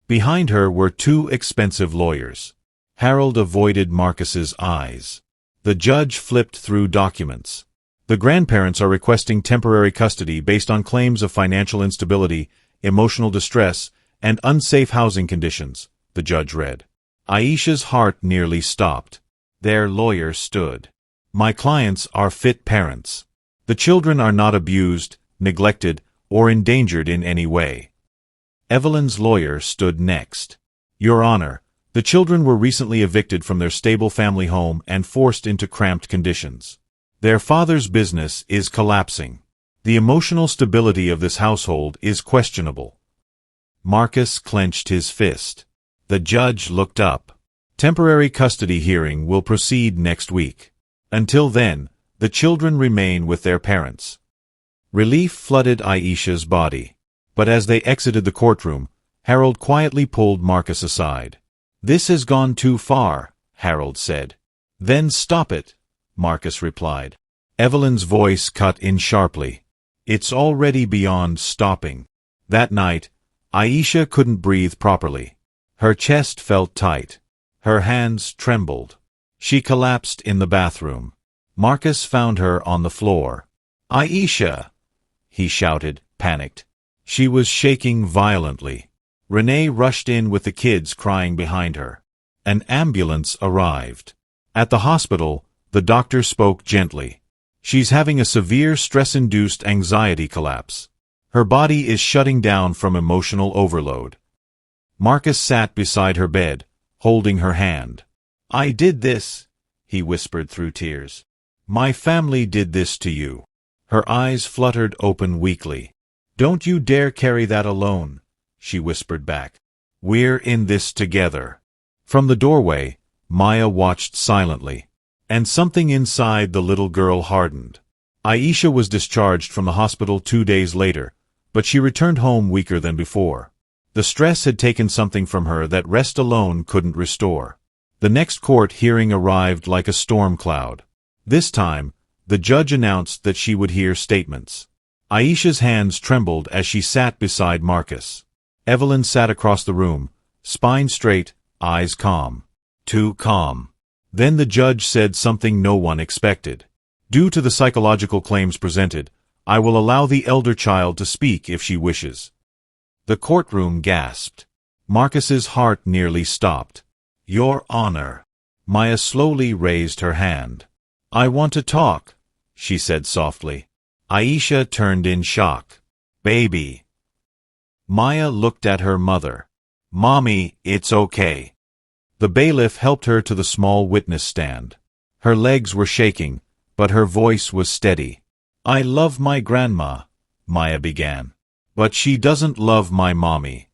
Behind her were two expensive lawyers. Harold avoided Marcus's eyes. The judge flipped through documents. The grandparents are requesting temporary custody based on claims of financial instability, emotional distress, and unsafe housing conditions, the judge read. Aisha's heart nearly stopped. Their lawyer stood. My clients are fit parents. The children are not abused, neglected, or endangered in any way. Evelyn's lawyer stood next. Your Honor, the children were recently evicted from their stable family home and forced into cramped conditions. Their father's business is collapsing. The emotional stability of this household is questionable. Marcus clenched his fist. The judge looked up. Temporary custody hearing will proceed next week. Until then, the children remain with their parents. Relief flooded Aisha's body. But as they exited the courtroom, Harold quietly pulled Marcus aside. This has gone too far, Harold said. Then stop it, Marcus replied. Evelyn's voice cut in sharply. It's already beyond stopping. That night, Aisha couldn't breathe properly. Her chest felt tight. Her hands trembled. She collapsed in the bathroom. Marcus found her on the floor. Aisha! He shouted, panicked. She was shaking violently. Renee rushed in with the kids crying behind her. An ambulance arrived. At the hospital, the doctor spoke gently. She's having a severe stress-induced anxiety collapse. Her body is shutting down from emotional overload. Marcus sat beside her bed, holding her hand. I did this, he whispered through tears. My family did this to you. Her eyes fluttered open weakly. Don't you dare carry that alone, she whispered back. We're in this together. From the doorway, Maya watched silently. And something inside the little girl hardened. Aisha was discharged from the hospital 2 days later, but she returned home weaker than before. The stress had taken something from her that rest alone couldn't restore. The next court hearing arrived like a storm cloud. This time, the judge announced that she would hear statements. Aisha's hands trembled as she sat beside Marcus. Evelyn sat across the room, spine straight, eyes calm. Too calm. Then the judge said something no one expected. Due to the psychological claims presented, I will allow the elder child to speak if she wishes. The courtroom gasped. Marcus's heart nearly stopped. Your Honor. Maya slowly raised her hand. I want to talk, she said softly. Aisha turned in shock. Baby. Maya looked at her mother. Mommy, it's okay. The bailiff helped her to the small witness stand. Her legs were shaking, but her voice was steady. I love my grandma, Maya began. But she doesn't love my mommy.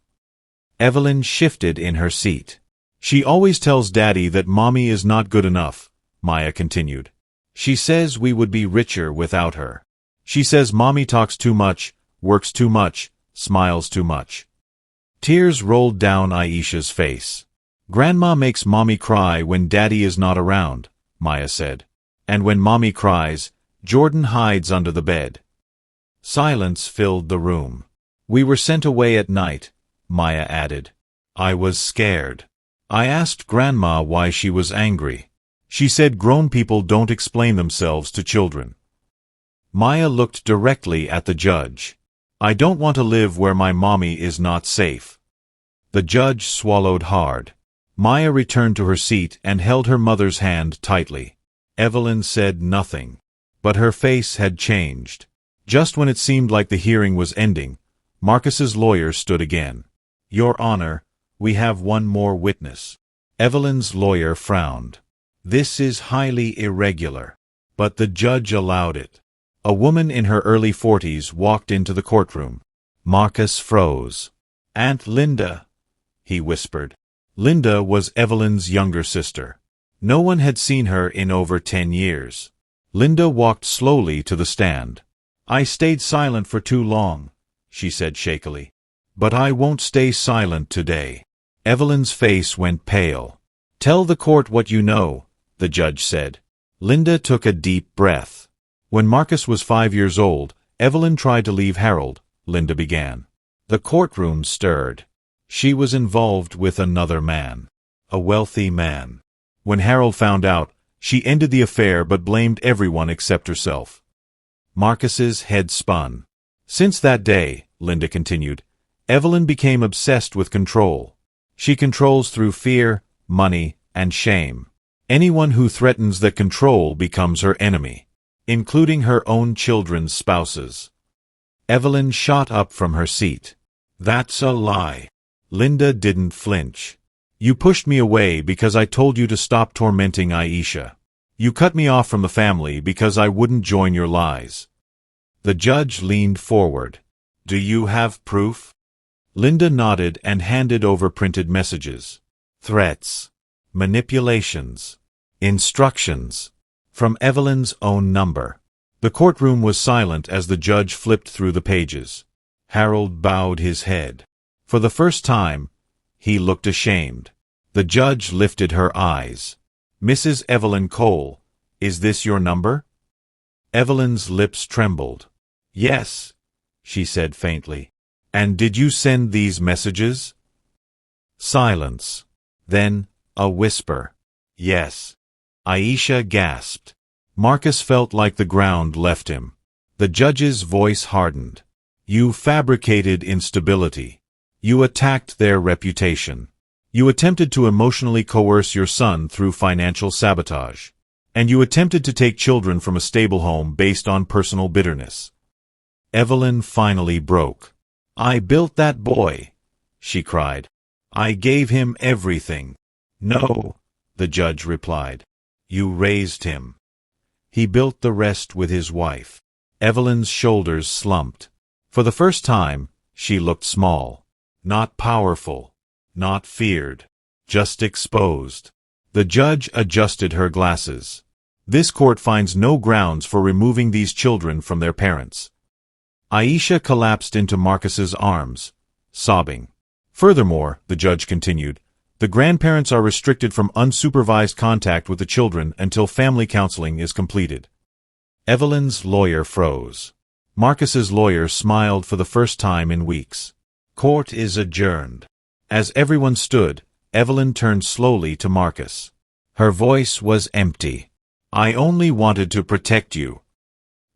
Evelyn shifted in her seat. She always tells Daddy that mommy is not good enough, Maya continued. She says we would be richer without her. She says mommy talks too much, works too much, smiles too much. Tears rolled down Aisha's face. Grandma makes mommy cry when Daddy is not around, Maya said. And when mommy cries, Jordan hides under the bed. Silence filled the room. We were sent away at night, Maya added. I was scared. I asked Grandma why she was angry. She said grown people don't explain themselves to children. Maya looked directly at the judge. I don't want to live where my mommy is not safe. The judge swallowed hard. Maya returned to her seat and held her mother's hand tightly. Evelyn said nothing. But her face had changed. Just when it seemed like the hearing was ending, Marcus's lawyer stood again. Your Honor, we have one more witness. Evelyn's lawyer frowned. This is highly irregular. But the judge allowed it. A woman in her early 40s walked into the courtroom. Marcus froze. Aunt Linda, he whispered. Linda was Evelyn's younger sister. No one had seen her in over 10 years. Linda walked slowly to the stand. I stayed silent for too long, she said shakily. But I won't stay silent today. Evelyn's face went pale. Tell the court what you know, the judge said. Linda took a deep breath. When Marcus was 5 years old, Evelyn tried to leave Harold, Linda began. The courtroom stirred. She was involved with another man. A wealthy man. When Harold found out, she ended the affair but blamed everyone except herself. Marcus's head spun. Since that day, Linda continued, Evelyn became obsessed with control. She controls through fear, money, and shame. Anyone who threatens that control becomes her enemy, including her own children's spouses. Evelyn shot up from her seat. That's a lie. Linda didn't flinch. You pushed me away because I told you to stop tormenting Aisha. You cut me off from the family because I wouldn't join your lies. The judge leaned forward. Do you have proof? Linda nodded and handed over printed messages. Threats. Manipulations. Instructions. From Evelyn's own number. The courtroom was silent as the judge flipped through the pages. Harold bowed his head. For the first time, he looked ashamed. The judge lifted her eyes. Mrs. Evelyn Cole, is this your number? Evelyn's lips trembled. Yes, she said faintly. And did you send these messages? Silence. Then, a whisper. Yes. Aisha gasped. Marcus felt like the ground left him. The judge's voice hardened. You fabricated instability. You attacked their reputation. You attempted to emotionally coerce your son through financial sabotage. And you attempted to take children from a stable home based on personal bitterness. Evelyn finally broke. I built that boy, she cried. I gave him everything. No, the judge replied. You raised him. He built the rest with his wife. Evelyn's shoulders slumped. For the first time, she looked small. Not powerful. Not feared. Just exposed. The judge adjusted her glasses. This court finds no grounds for removing these children from their parents. Aisha collapsed into Marcus's arms, sobbing. Furthermore, the judge continued, the grandparents are restricted from unsupervised contact with the children until family counseling is completed. Evelyn's lawyer froze. Marcus's lawyer smiled for the first time in weeks. Court is adjourned. As everyone stood, Evelyn turned slowly to Marcus. Her voice was empty. I only wanted to protect you.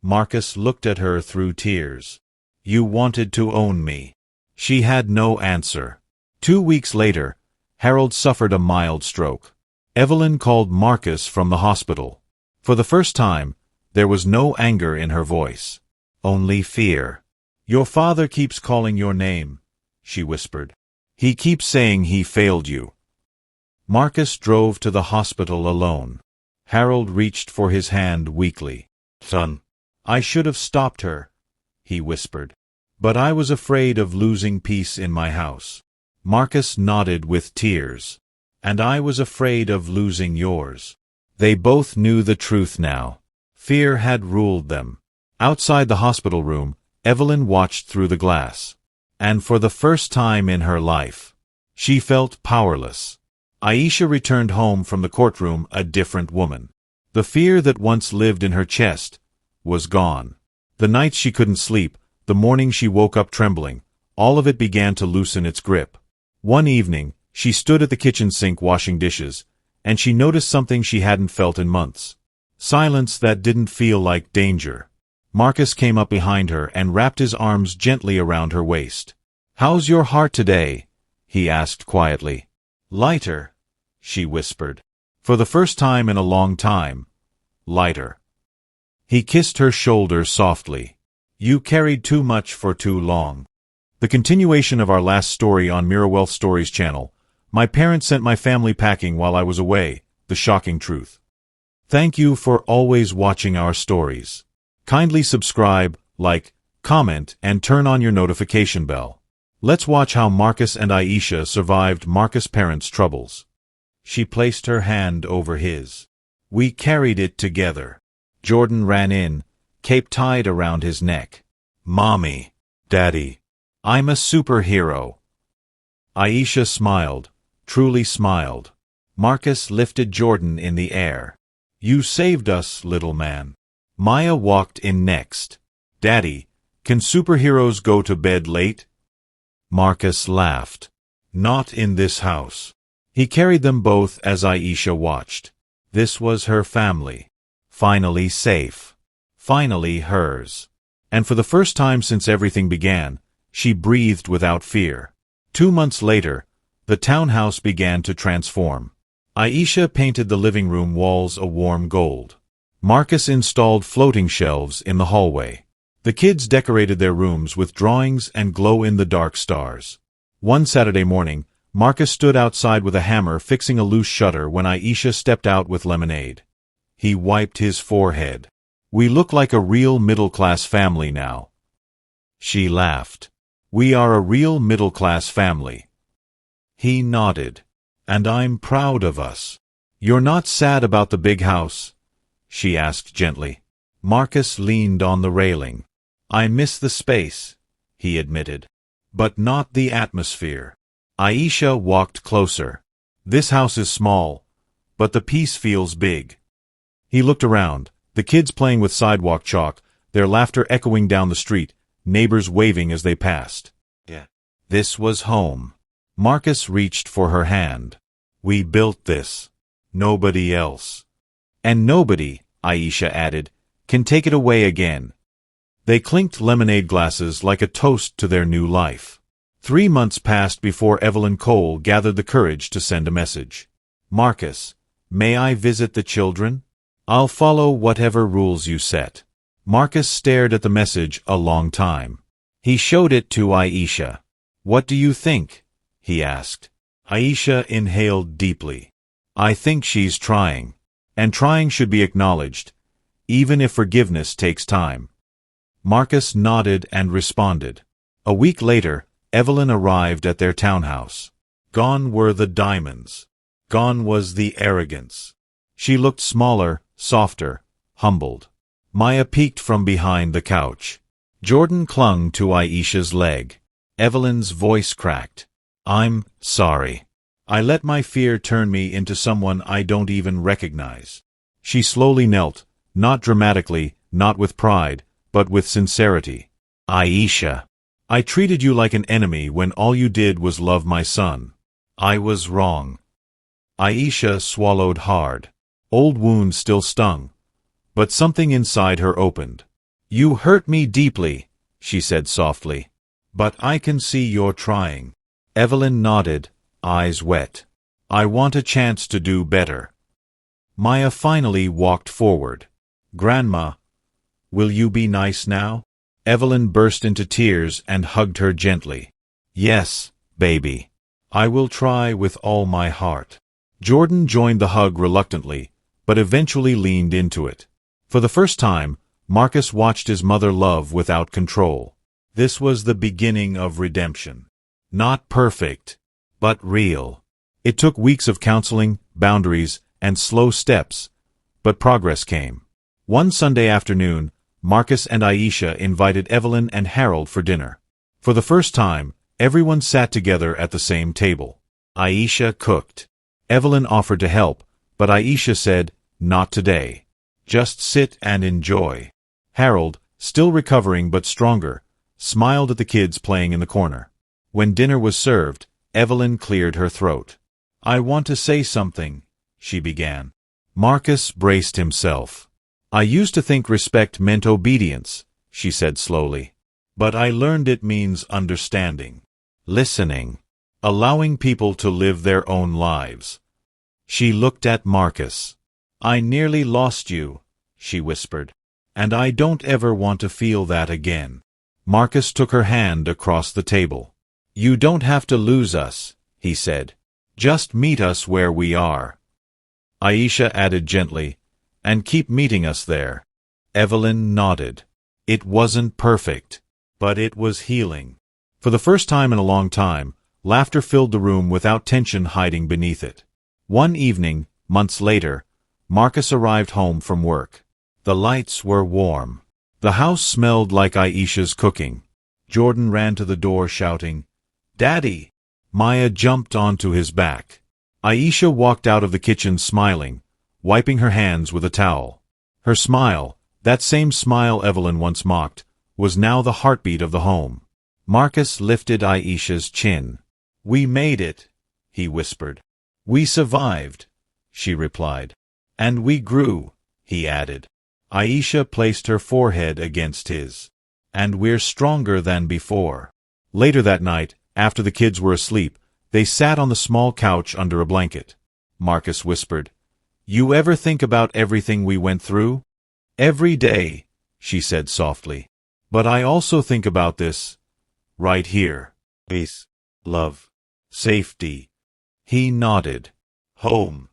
Marcus looked at her through tears. You wanted to own me. She had no answer. 2 weeks later, Harold suffered a mild stroke. Evelyn called Marcus from the hospital. For the first time, there was no anger in her voice. Only fear. Your father keeps calling your name, she whispered. He keeps saying he failed you. Marcus drove to the hospital alone. Harold reached for his hand weakly. Son, I should have stopped her, he whispered. But I was afraid of losing peace in my house. Marcus nodded with tears. And I was afraid of losing yours. They both knew the truth now. Fear had ruled them. Outside the hospital room, Evelyn watched through the glass. And for the first time in her life, she felt powerless. Aisha returned home from the courtroom a different woman. The fear that once lived in her chest was gone. The nights she couldn't sleep, the morning she woke up trembling, all of it began to loosen its grip. One evening, she stood at the kitchen sink washing dishes, and she noticed something she hadn't felt in months. Silence that didn't feel like danger. Marcus came up behind her and wrapped his arms gently around her waist. How's your heart today? He asked quietly. Lighter, she whispered. For the first time in a long time, lighter. He kissed her shoulder softly. You carried too much for too long. The continuation of our last story on Mirror Wealth Stories channel. My parents sent my family packing while I was away. The shocking truth. Thank you for always watching our stories. Kindly subscribe, like, comment, and turn on your notification bell. Let's watch how Marcus and Aisha survived Marcus' parents' troubles. She placed her hand over his. We carried it together. Jordan ran in, cape tied around his neck. Mommy, Daddy, I'm a superhero. Aisha smiled, truly smiled. Marcus lifted Jordan in the air. You saved us, little man. Maya walked in next. Daddy, can superheroes go to bed late? Marcus laughed. Not in this house. He carried them both as Aisha watched. This was her family. Finally safe. Finally hers. And for the first time since everything began, she breathed without fear. 2 months later, the townhouse began to transform. Aisha painted the living room walls a warm gold. Marcus installed floating shelves in the hallway. The kids decorated their rooms with drawings and glow-in-the-dark stars. One Saturday morning, Marcus stood outside with a hammer fixing a loose shutter when Aisha stepped out with lemonade. He wiped his forehead. "We look like a real middle-class family now." She laughed. "We are a real middle-class family." He nodded. "And I'm proud of us." "You're not sad about the big house?" she asked gently. Marcus leaned on the railing. "I miss the space," he admitted. "But not the atmosphere." Aisha walked closer. "This house is small, but the peace feels big." He looked around, the kids playing with sidewalk chalk, their laughter echoing down the street, neighbors waving as they passed. This was home. Marcus reached for her hand. "We built this. Nobody else." "And nobody," Aisha added, "can take it away again." They clinked lemonade glasses like a toast to their new life. 3 months passed before Evelyn Cole gathered the courage to send a message. "Marcus, may I visit the children? I'll follow whatever rules you set." Marcus stared at the message a long time. He showed it to Aisha. "What do you think?" he asked. Aisha inhaled deeply. "I think she's trying. And trying should be acknowledged, even if forgiveness takes time." Marcus nodded and responded. A week later, Evelyn arrived at their townhouse. Gone were the diamonds. Gone was the arrogance. She looked smaller, softer, humbled. Maya peeked from behind the couch. Jordan clung to Aisha's leg. Evelyn's voice cracked. "I'm sorry. I let my fear turn me into someone I don't even recognize." She slowly knelt, not dramatically, not with pride, but with sincerity. "Aisha, I treated you like an enemy when all you did was love my son. I was wrong." Aisha swallowed hard. Old wounds still stung, but something inside her opened. "You hurt me deeply," she said softly. "But I can see you're trying." Evelyn nodded, eyes wet. "I want a chance to do better." Maya finally walked forward. "Grandma, will you be nice now?" Evelyn burst into tears and hugged her gently. "Yes, baby. I will try with all my heart." Jordan joined the hug reluctantly, but eventually leaned into it. For the first time, Marcus watched his mother love without control. This was the beginning of redemption. Not perfect, but real. It took weeks of counseling, boundaries, and slow steps, but progress came. One Sunday afternoon, Marcus and Aisha invited Evelyn and Harold for dinner. For the first time, everyone sat together at the same table. Aisha cooked. Evelyn offered to help, but Aisha said, "Not today. Just sit and enjoy." Harold, still recovering but stronger, smiled at the kids playing in the corner. When dinner was served, Evelyn cleared her throat. "I want to say something," she began. Marcus braced himself. "I used to think respect meant obedience," she said slowly. "But I learned it means understanding, listening, allowing people to live their own lives." She looked at Marcus. "I nearly lost you," she whispered. "And I don't ever want to feel that again." Marcus took her hand across the table. "You don't have to lose us," he said. "Just meet us where we are." Aisha added gently, "And keep meeting us there." Evelyn nodded. It wasn't perfect, but it was healing. For the first time in a long time, laughter filled the room without tension hiding beneath it. One evening, months later, Marcus arrived home from work. The lights were warm. The house smelled like Aisha's cooking. Jordan ran to the door shouting, "Daddy!" Maya jumped onto his back. Aisha walked out of the kitchen smiling, wiping her hands with a towel. Her smile, that same smile Evelyn once mocked, was now the heartbeat of the home. Marcus lifted Aisha's chin. "We made it," he whispered. "We survived," she replied. "And we grew," he added. Aisha placed her forehead against his. "And we're stronger than before." Later that night, after the kids were asleep, they sat on the small couch under a blanket. Marcus whispered, "You ever think about everything we went through?" "Every day," she said softly. "But I also think about this, right here. Peace, love, safety." He nodded. "Home."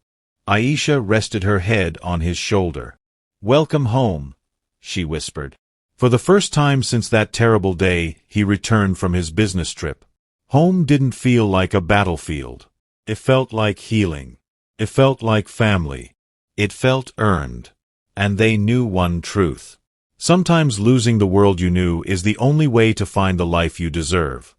Aisha rested her head on his shoulder. "Welcome home," she whispered. For the first time since that terrible day, he returned from his business trip. Home didn't feel like a battlefield. It felt like healing. It felt like family. It felt earned. And they knew one truth. Sometimes losing the world you knew is the only way to find the life you deserve.